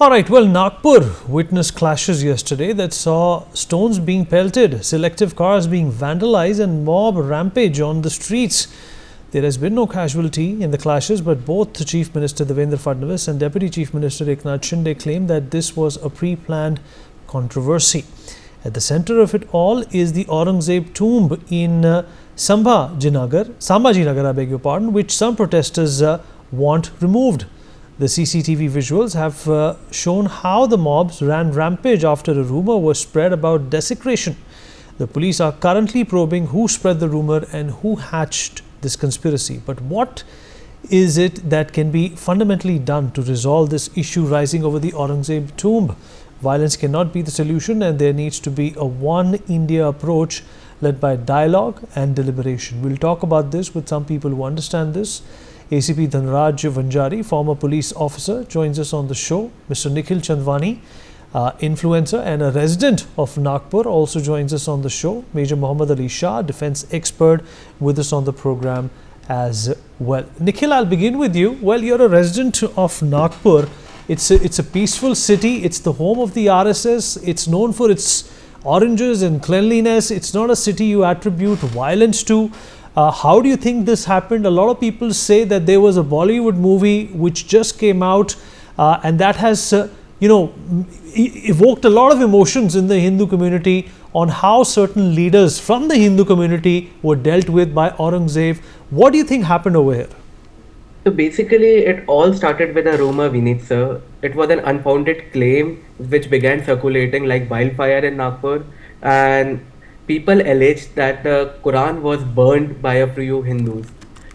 All right, well, Nagpur witnessed clashes yesterday that saw stones being pelted, selective cars being vandalized and mob rampage on the streets. There has been no casualty in the clashes, but both Chief Minister Devendra Fadnavis and Deputy Chief Minister Eknath Shinde claimed that this was a pre-planned controversy. At the center of it all is the Aurangzeb tomb in Sambhajinagar, I beg your pardon, which some protesters want removed. The CCTV visuals have shown how the mobs ran rampage after a rumor was spread about desecration. The police are currently probing who spread the rumor and who hatched this conspiracy. But what is it that can be fundamentally done to resolve this issue rising over the Aurangzeb tomb? Violence cannot be the solution, and there needs to be a one India approach led by dialogue and deliberation. We'll talk about this with some people who understand this. ACP Dhanraj Vanjari, former police officer, joins us on the show. Mr. Nikhil Chandwani, influencer and a resident of Nagpur, also joins us on the show. Major Muhammad Ali Shah, defense expert, with us on the program as well. Nikhil, I'll begin with you. Well, you're a resident of Nagpur. It's a peaceful city. It's the home of the RSS. It's known for its oranges and cleanliness. It's not a city you attribute violence to. How do you think this happened? A lot of people say that there was a Bollywood movie which just came out and that has evoked a lot of emotions in the Hindu community on how certain leaders from the Hindu community were dealt with by Aurangzeb. What do you think happened over here? So basically, it all started with a rumor, Vineet sir. It was an unfounded claim which began circulating like wildfire in Nagpur, and people alleged that the Quran was burned by a few Hindus.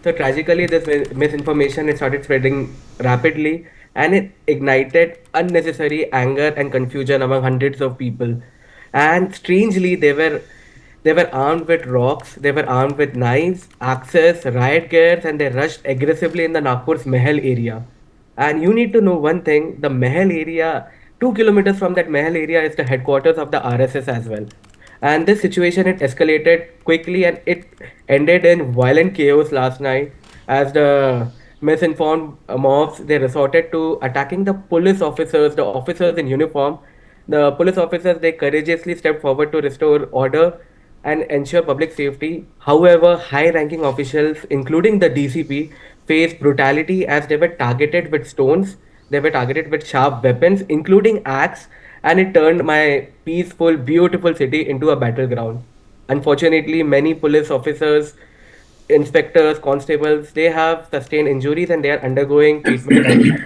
So tragically, this misinformation, it started spreading rapidly, and it ignited unnecessary anger and confusion among hundreds of people. And strangely, they were armed with rocks, they were armed with knives, axes, riot gears, and they rushed aggressively in the Nagpur's Mahal area. And you need to know one thing: the Mahal area, 2 kilometers from that Mahal area, is the headquarters of the RSS as well. And this situation, it escalated quickly and it ended in violent chaos last night as the misinformed mobs, they resorted to attacking the police officers, the officers in uniform. The police officers, they courageously stepped forward to restore order and ensure public safety. However, high-ranking officials, including the DCP, faced brutality as they were targeted with stones, they were targeted with sharp weapons, including axe, and it turned my peaceful, beautiful city into a battleground. Unfortunately, many police officers, inspectors, constables, they have sustained injuries and they are undergoing treatment right now.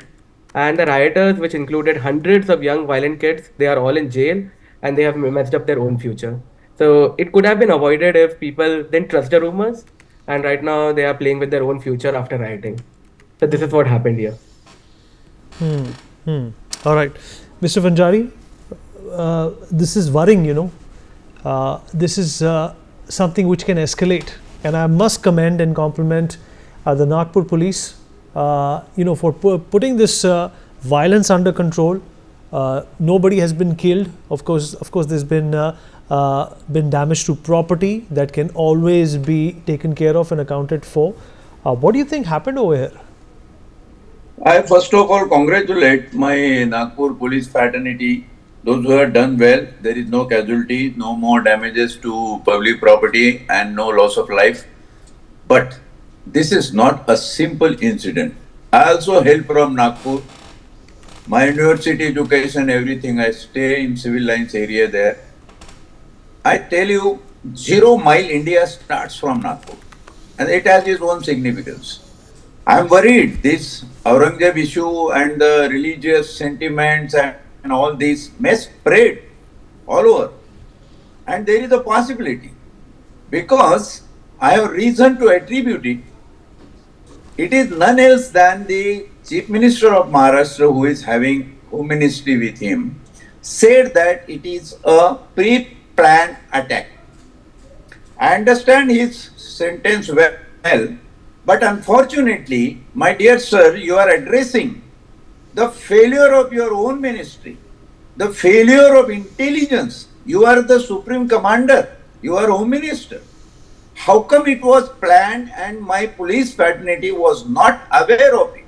And the rioters, which included hundreds of young violent kids, they are all in jail and they have messed up their own future. So it could have been avoided if people didn't trust the rumors, and right now they are playing with their own future after rioting. So this is what happened here. All right. Mr. Vanjari, this is worrying, this is something which can escalate, and I must commend and compliment the Nagpur police, for putting this violence under control. Nobody has been killed. Of course, there's been damage to property that can always be taken care of and accounted for. What do you think happened over here? I first of all congratulate my Nagpur police fraternity. Those who have done well. There is no casualty, no more damages to public property and no loss of life. But this is not a simple incident. I also hail from Nagpur. My university education, everything, I stay in civil lines area there. I tell you, 0 mile India starts from Nagpur, and it has its own significance. I am worried this Aurangzeb issue and the religious sentiments and all this may spread all over. And there is a possibility, because I have reason to attribute it. It is none else than the Chief Minister of Maharashtra, who is having Home Ministry with him, said that it is a pre-planned attack. I understand his sentence well, but unfortunately, my dear sir, you are addressing the failure of your own ministry, the failure of intelligence. You are the supreme commander, you are home minister. How come it was planned and my police fraternity was not aware of it?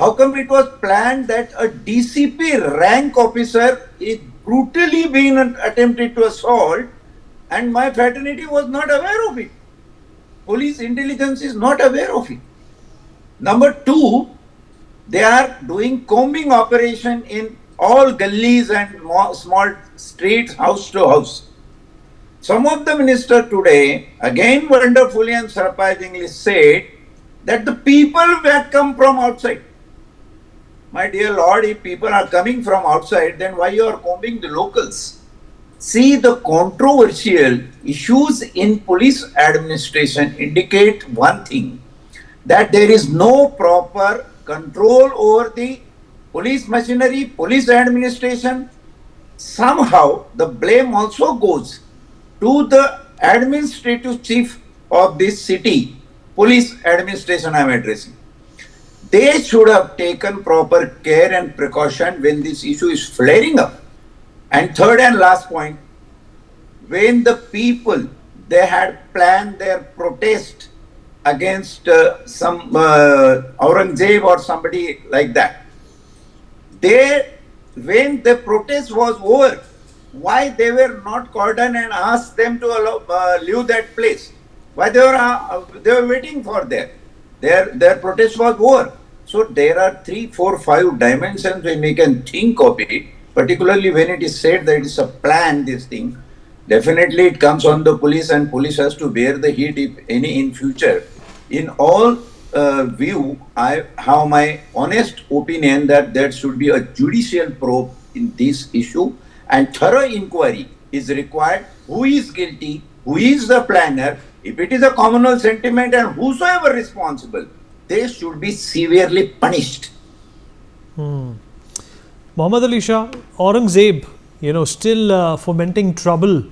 How come it was planned that a DCP rank officer is brutally being attempted to assault and my fraternity was not aware of it? Police intelligence is not aware of it. Number two, they are doing combing operation in all gullies and small streets, house to house. Some of the ministers today, again wonderfully and surprisingly, said that the people that come from outside. My dear Lord, if people are coming from outside, then why you are combing the locals? See, the controversial issues in police administration indicate one thing, that there is no proper control over the police machinery, police administration. Somehow the blame also goes to the administrative chief of this city, police administration I am addressing. They should have taken proper care and precaution when this issue is flaring up. And third and last point, when the people, they had planned their protest against some Aurangzeb or somebody like that, when the protest was over, why they were not cordoned and asked them to leave that place? Why they were waiting for that? Their protest was over. So there are 3, 4, 5 dimensions when we can think of it, particularly when it is said that it's a plan, this thing. Definitely it comes on the police and police has to bear the heat if any in future. In all view, I have my honest opinion that there should be a judicial probe in this issue and thorough inquiry is required. Who is guilty? Who is the planner? If it is a communal sentiment and whosoever responsible, they should be severely punished. Muhammad Ali Shah, Aurangzeb, still fomenting trouble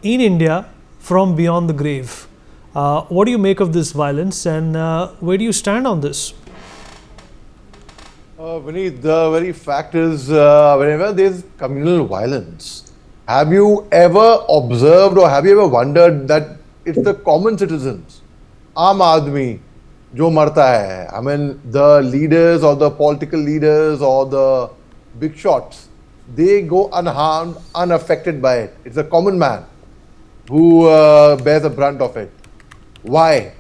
in India from beyond the grave. What do you make of this violence and where do you stand on this? Vineet, the very fact is, whenever there is communal violence, have you ever observed or have you ever wondered that it's the common citizens, aam aadmi, jo marta hai? I mean, the leaders or the political leaders or the big shots, they go unharmed, unaffected by it. It's a common man who bears the brunt of it. Why?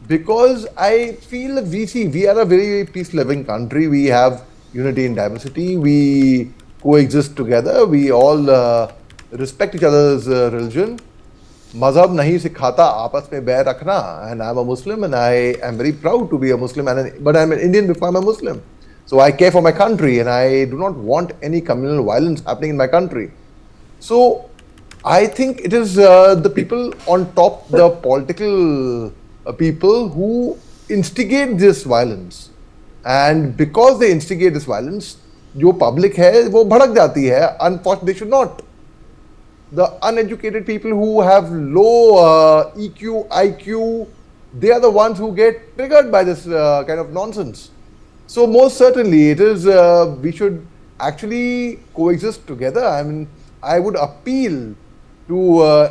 Because I feel that we are a very peace-loving country. We have unity in diversity. We coexist together. We all respect each other's religion. Mazhab nahi sikhata aapas mein bair rakhna. And I'm a Muslim and I am very proud to be a Muslim. But I'm an Indian before I'm a Muslim. So I care for my country and I do not want any communal violence happening in my country. So I think it is the people on top, the political people who instigate this violence. And because they instigate this violence, जो public है वो भड़क जाती है. Unfortunately, they should not. The uneducated people who have low EQ, IQ, they are the ones who get triggered by this kind of nonsense. So most certainly it is, we should actually coexist together. I mean, I would appeal to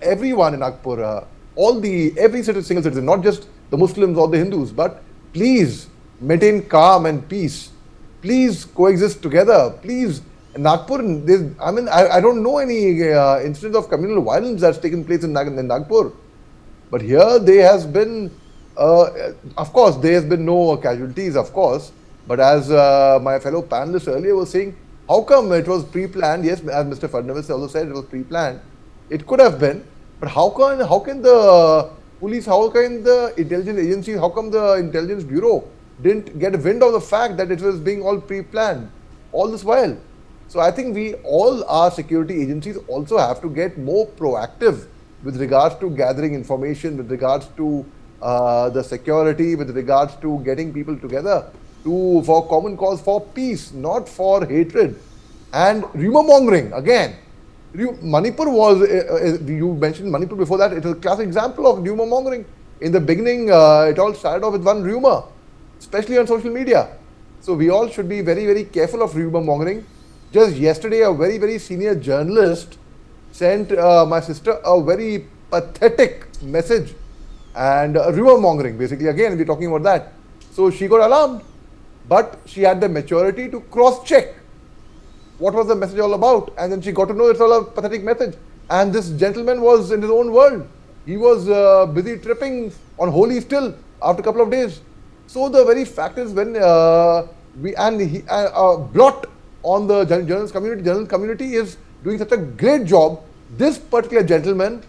everyone in Nagpur, every single citizen, not just the Muslims or the Hindus, but please maintain calm and peace. Please coexist together. Please, Nagpur, I don't know any incident of communal violence that's taken place in Nagpur. But here there has been, of course, there has been no casualties, of course. But as my fellow panelist earlier was saying, how come it was pre-planned? Yes, as Mr. Fadnavis also said, it was pre-planned. It could have been, but how can the police, how can the intelligence agencies, how come the intelligence bureau didn't get wind of the fact that it was being all pre-planned all this while? So I think all our security agencies also have to get more proactive with regards to gathering information, with regards to the security, with regards to getting people together for common cause, for peace, not for hatred. And rumor mongering, again, Manipur was, you mentioned Manipur before that, it was a classic example of rumor mongering. In the beginning, it all started off with one rumor, especially on social media. So we all should be very, very careful of rumor mongering. Just yesterday, a very, very senior journalist sent my sister a very pathetic message and rumor mongering, basically. Again, we're talking about that. So she got alarmed, but she had the maturity to cross check what was the message all about, and then she got to know it's all a pathetic message. And this gentleman was in his own world. He was busy tripping on holy still after a couple of days. So the very fact is, when we and he blot on the journalist community is doing such a great job. This particular gentleman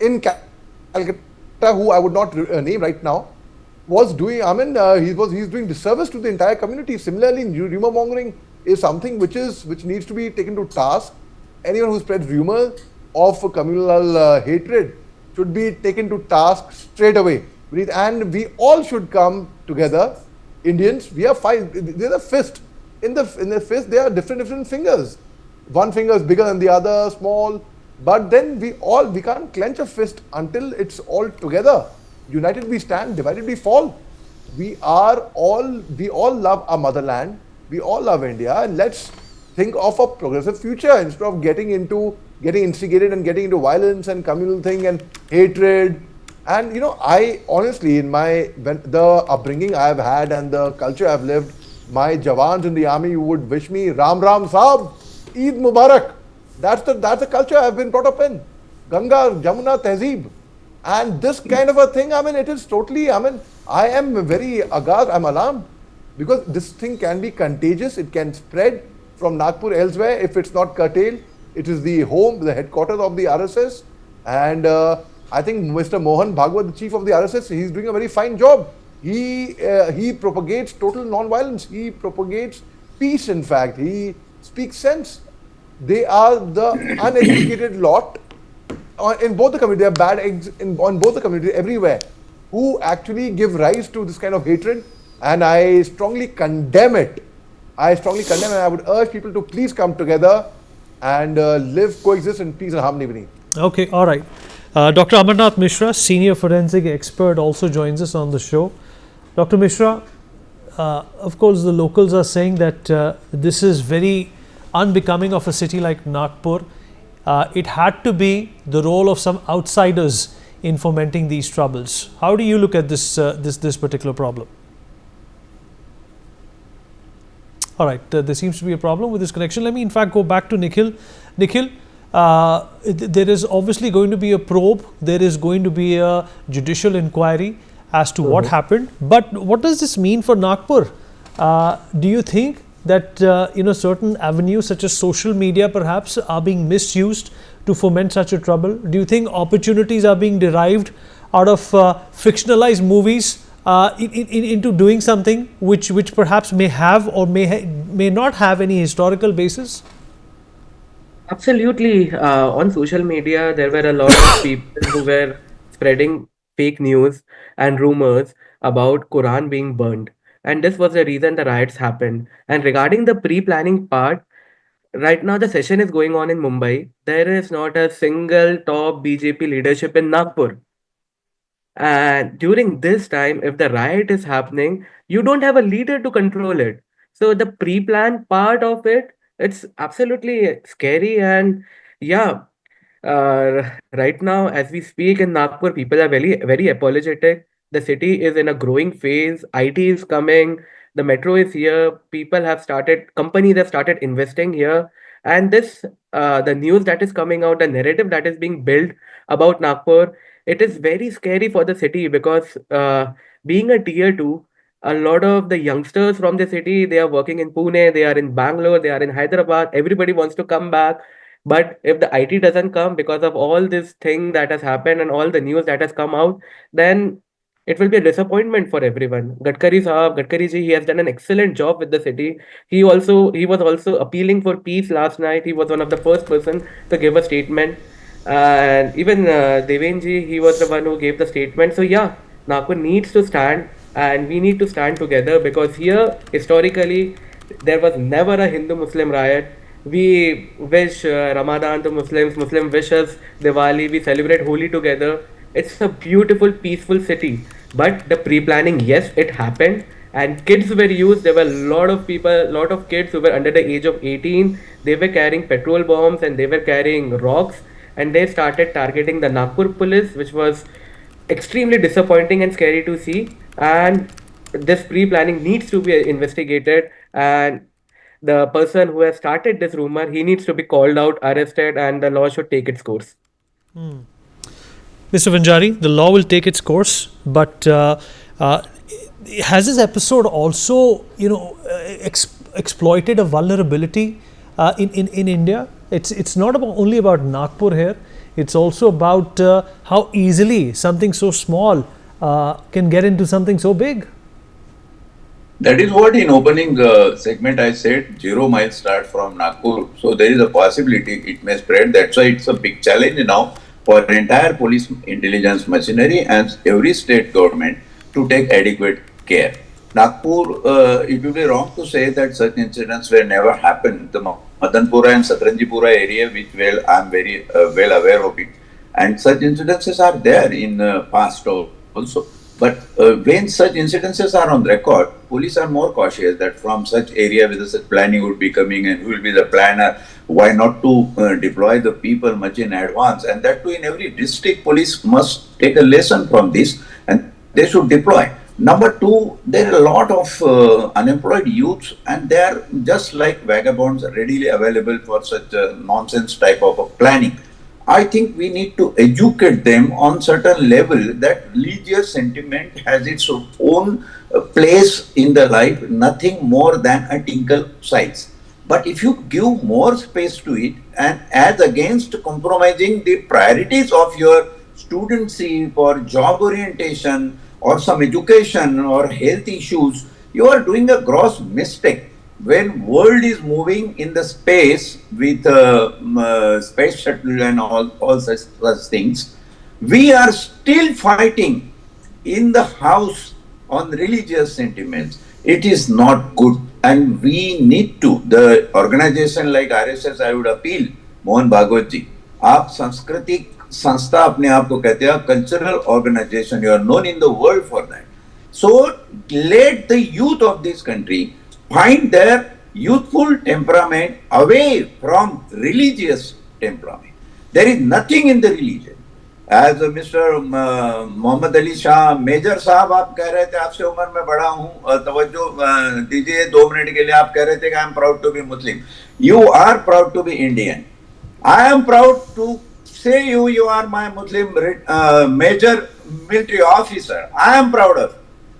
in Calcutta, who I would not name right now, was doing. I mean, he's doing disservice to the entire community. Similarly, rumor mongering is something which needs to be taken to task. Anyone who spreads rumors of communal hatred should be taken to task straight away. And we all should come together. Indians, we are five. There's a fist. In the fist, there are different fingers. One finger is bigger than the other, small. But then we can't clench a fist until it's all together. United we stand, divided we fall. We all love our motherland. We all love India, and let's think of a progressive future instead of getting instigated and getting into violence and communal thing and hatred. And I honestly, the upbringing I've had and the culture I've lived, my Jawans in the army would wish me Ram Ram Saab, Eid Mubarak. That's the culture I've been brought up in. Ganga, Jamuna, Tehzeeb. And this kind of a thing, I mean, it is totally, I mean, I am very aghast, I'm alarmed, because this thing can be contagious. It can spread from Nagpur elsewhere if it's not curtailed. It is the headquarters of the RSS. And I think Mr. Mohan Bhagwat, the chief of the RSS, he's doing a very fine job. He propagates total non-violence. He propagates peace, in fact. He speaks sense. They are the uneducated lot in both the community. They are bad eggs on both the community everywhere, who actually give rise to this kind of hatred. And I strongly condemn it. I strongly condemn, and I would urge people to please come together and coexist in peace and harmony beneath. Okay, all right. Dr. Amarnath Mishra, senior forensic expert, also joins us on the show. Dr. Mishra, of course, the locals are saying that this is very unbecoming of a city like Nagpur. It had to be the role of some outsiders in fomenting these troubles. How do you look at this particular problem? All right, there seems to be a problem with this connection. Let me in fact go back to Nikhil. Nikhil, there is obviously going to be a probe. There is going to be a judicial inquiry as to what happened. But what does this mean for Nagpur? Do you think that certain avenues such as social media perhaps are being misused to foment such a trouble? Do you think opportunities are being derived out of fictionalized movies into doing something which perhaps may have or may not have any historical basis? Absolutely. On social media, there were a lot of people who were spreading fake news and rumors about Quran being burned. And this was the reason the riots happened. And regarding the pre-planning part, right now the session is going on in Mumbai. There is not a single top BJP leadership in Nagpur. And during this time, if the riot is happening, you don't have a leader to control it. So the pre-planned part of it, it's absolutely scary. And yeah, right now, as we speak in Nagpur, people are very, very apologetic. The city is in a growing phase. IT is coming. The metro is here. Companies have started investing here. And the news that is coming out, the narrative that is being built about Nagpur, it is very scary for the city because being a tier two, a lot of the youngsters from the city, they are working in Pune, they are in Bangalore, they are in Hyderabad. Everybody wants to come back. But if the IT doesn't come because of all this thing that has happened and all the news that has come out, then it will be a disappointment for everyone. Gadkari ji, he has done an excellent job with the city. He was also appealing for peace last night. He was one of the first person to give a statement. And even Devenji, he was the one who gave the statement. So yeah, Nagpur needs to stand, and we need to stand together because here, historically, there was never a Hindu-Muslim riot. We wish Ramadan to Muslims, Muslim wish us Diwali, we celebrate Holi together. It's a beautiful, peaceful city. But the pre-planning, yes, it happened. And kids were used. There were a lot of people, a lot of kids who were under the age of 18. They were carrying petrol bombs and they were carrying rocks. And they started targeting the Nagpur police, which was extremely disappointing and scary to see. And this pre-planning needs to be investigated, and the person who has started this rumor, he needs to be called out, arrested, and the law should take its course. Mr. Vanjari, the law will take its course, but uh, has this episode also, exploited a vulnerability in India? It's not only about Nagpur here. It's also about how easily something so small can get into something so big. That is what in opening segment I said, 0 miles start from Nagpur. So there is a possibility it may spread. That's why it's a big challenge now for entire police intelligence machinery and every state government to take adequate care. Nagpur, it will be wrong to say that such incidents will never happen. The Madanpura and Satranjipura area, which I'm very well aware of it, and such incidences are there in past also. But when such incidences are on record, police are more cautious that from such area whether such planning would be coming and who will be the planner, why not to deploy the people much in advance, and that too in every district police must take a lesson from this and they should deploy. Number two, there are a lot of unemployed youths and they are just like vagabonds readily available for such nonsense type of planning. I think we need to educate them on certain level that religious sentiment has its own place in the life, nothing more than a tinkle size. But if you give more space to it and as against compromising the priorities of your studency for job orientation or some education or health issues, you are doing a gross mistake. When world is moving in the space with space shuttle and all such things, we are still fighting in the house on religious sentiments. It is not good, and we need to. The organization like RSS, I would appeal, Mohan Bhagwat ji, आप सांस्कृतिक संस्था अपने आप को कहते हैं, cultural organization, you are known in the world for that. So let the youth of this country find their youthful temperament away from religious temperament. There is nothing in the religion. As Mr. Mohammad Ali Shah, Major साहब आप कह रहे थे आपसे उम्र में बड़ा हूँ, तवज्जो दीजिए 2 मिनट के लिए, आप कह रहे थे कि I am proud to be Muslim. You are proud to be Indian. I am proud to say you are my Muslim major military officer. I am proud of.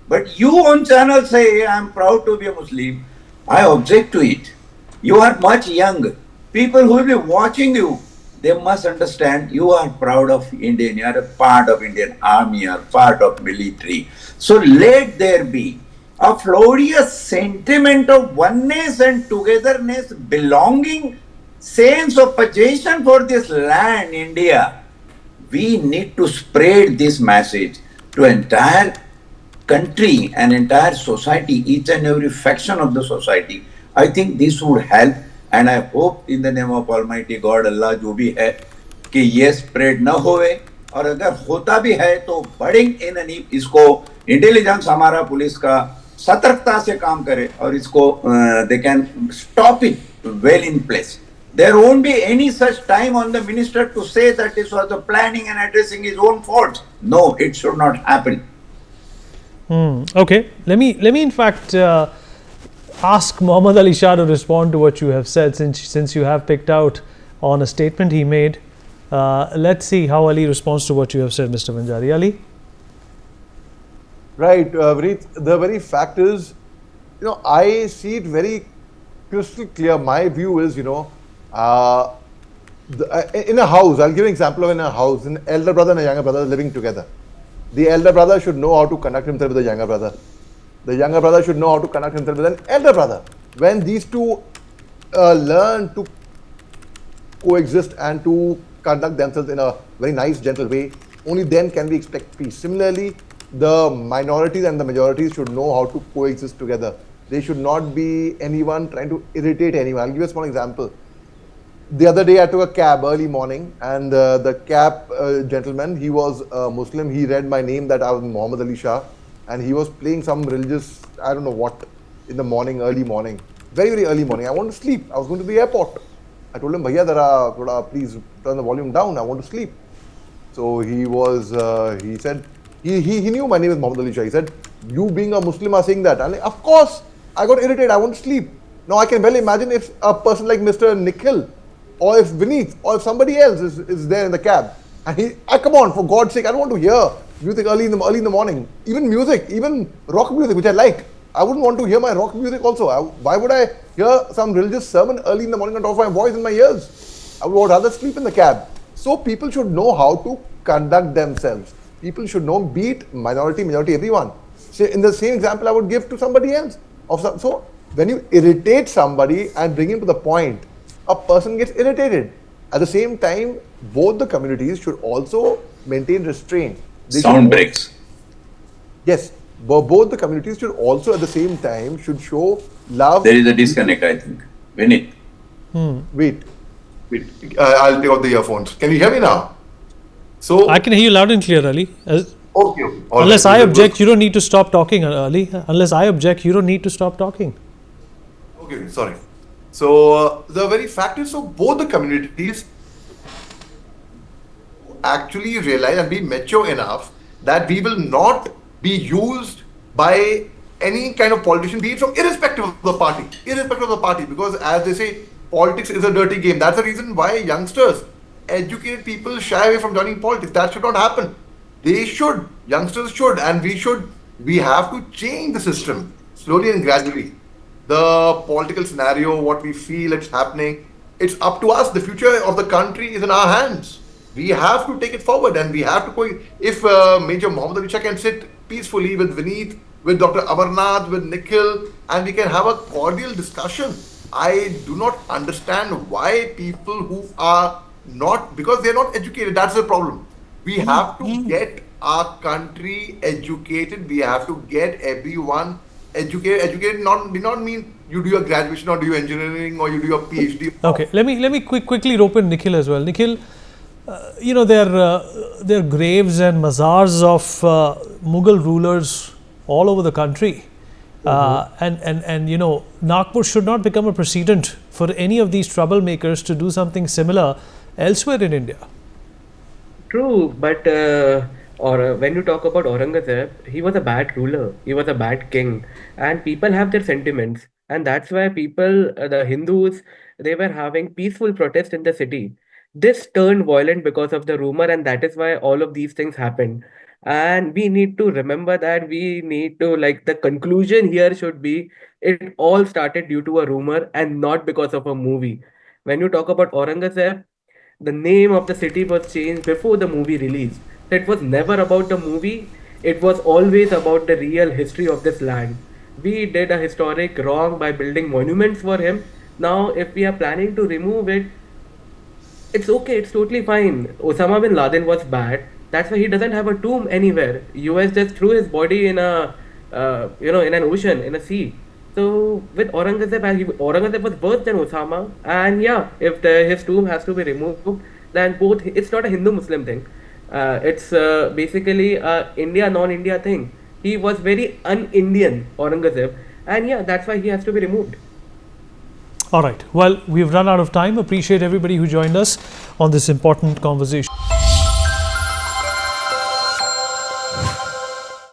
But you on channel say I am proud to be a Muslim. I object to it. You are much young. People who will be watching you, they must understand you are proud of Indian. You are a part of Indian army. You are part of military. So let there be a glorious sentiment of oneness and togetherness, belonging, sense of possession for this land, India. We need to spread this message to entire country and entire society, each and every faction of the society. I think this would help, and I hope in the name of Almighty God, Allah, जो भी है, कि ये spread ना होए, और अगर होता भी है तो बड़े इन इसको इंटेलिजेंस हमारा पुलिस का सतर्कता से काम करे और इसको they can stop it well in place. There won't be any such time on the minister to say that this was the planning and addressing his own faults. No, it should not happen. Okay, let me in fact ask Mohammad Ali Shah to respond to what you have said, since you have picked out on a statement he made. Let's see how Ali responds to what you have said, Mr. Vanjari. Ali? Right, the very fact is, I see it very crystal clear. My view is, in a house, I'll give an example of in a house, an elder brother and a younger brother living together. The elder brother should know how to conduct himself with the younger brother. The younger brother should know how to conduct himself with an elder brother. When these two learn to coexist and to conduct themselves in a very nice, gentle way, only then can we expect peace. Similarly, the minorities and the majorities should know how to coexist together. They should not be anyone trying to irritate anyone. I'll give you a small example. The other day I took a cab early morning, and the cab gentleman, he was a Muslim. He read my name that I was Muhammad Ali Shah, and he was playing some religious, I don't know what, in the morning, early morning. Very, very early morning. I want to sleep. I was going to the airport. I told him, Bhaiya, please turn the volume down. I want to sleep. So he said, He knew my name is Muhammad Ali Shah. He said, you being a Muslim are saying that. And like, of course, I got irritated. I want to sleep. Now I can well imagine if a person like Mr. Nikhil or if Vineet or if somebody else is there in the cab. And come on, for God's sake, I don't want to hear music early in the morning. Even music, even rock music, which I like. I wouldn't want to hear my rock music also. Why would I hear some religious sermon early in the morning on top of my voice in my ears? I would rather sleep in the cab. So people should know how to conduct themselves. People should know, be it minority, majority, everyone. So in the same example I would give to somebody else. So when you irritate somebody and bring him to the point, a person gets irritated. At the same time, both the communities should also maintain restraint. Sound breaks. Yes, but both the communities should also at the same time should show love. There is a disconnect, I think. Vinit. Wait. I'll take off the earphones. Can you hear me now? So I can hear you loud and clear, Ali. okay. Unless I object, you don't need to stop talking, Ali. Unless I object, you don't need to stop talking. Okay, sorry. So the very fact is, so both the communities actually realize and be mature enough that we will not be used by any kind of politician, be it from irrespective of the party, because as they say, politics is a dirty game. That's the reason why youngsters, educated people shy away from joining politics. That should not happen. Youngsters should, and we have to change the system slowly and gradually. The political scenario, what we feel it's happening, it's up to us. The future of the country is in our hands. We have to take it forward, and we have to if Major Muhammad Ali Shah can sit peacefully with Vineet, with Dr. Amarnath, with Nikhil, and we can have a cordial discussion. I do not understand why people who are not, because they are not educated, that's the problem. We have to get our country educated. We have to get everyone educated. Educated not mean you do your graduation or do your engineering or you do your PhD. Okay, let me quickly rope in Nikhil as well. Nikhil, there are graves and mazars of Mughal rulers all over the country. And Nagpur should not become a precedent for any of these troublemakers to do something similar elsewhere in India. True, but when you talk about Aurangzeb, he was a bad ruler, he was a bad king, and people have their sentiments, and that's why the Hindus, they were having peaceful protest in the city. This turned violent because of the rumor, and that is why all of these things happened. And we need to remember that the conclusion here should be it all started due to a rumor and not because of a movie. When you talk about Aurangzeb, the name of the city was changed before the movie released. So it was never about the movie, it was always about the real history of this land. We did a historic wrong by building monuments for him. Now, if we are planning to remove it, it's okay, it's totally fine. Osama bin Laden was bad. That's why he doesn't have a tomb anywhere. US just threw his body in in an ocean, in a sea. So with Aurangzeb was worse than Osama, and yeah, if his tomb has to be removed, then it's not a Hindu-Muslim thing. It's basically a India non-India thing. He was very un-Indian, Aurangzeb, and yeah, that's why he has to be removed. All right. Well, we've run out of time. Appreciate everybody who joined us on this important conversation.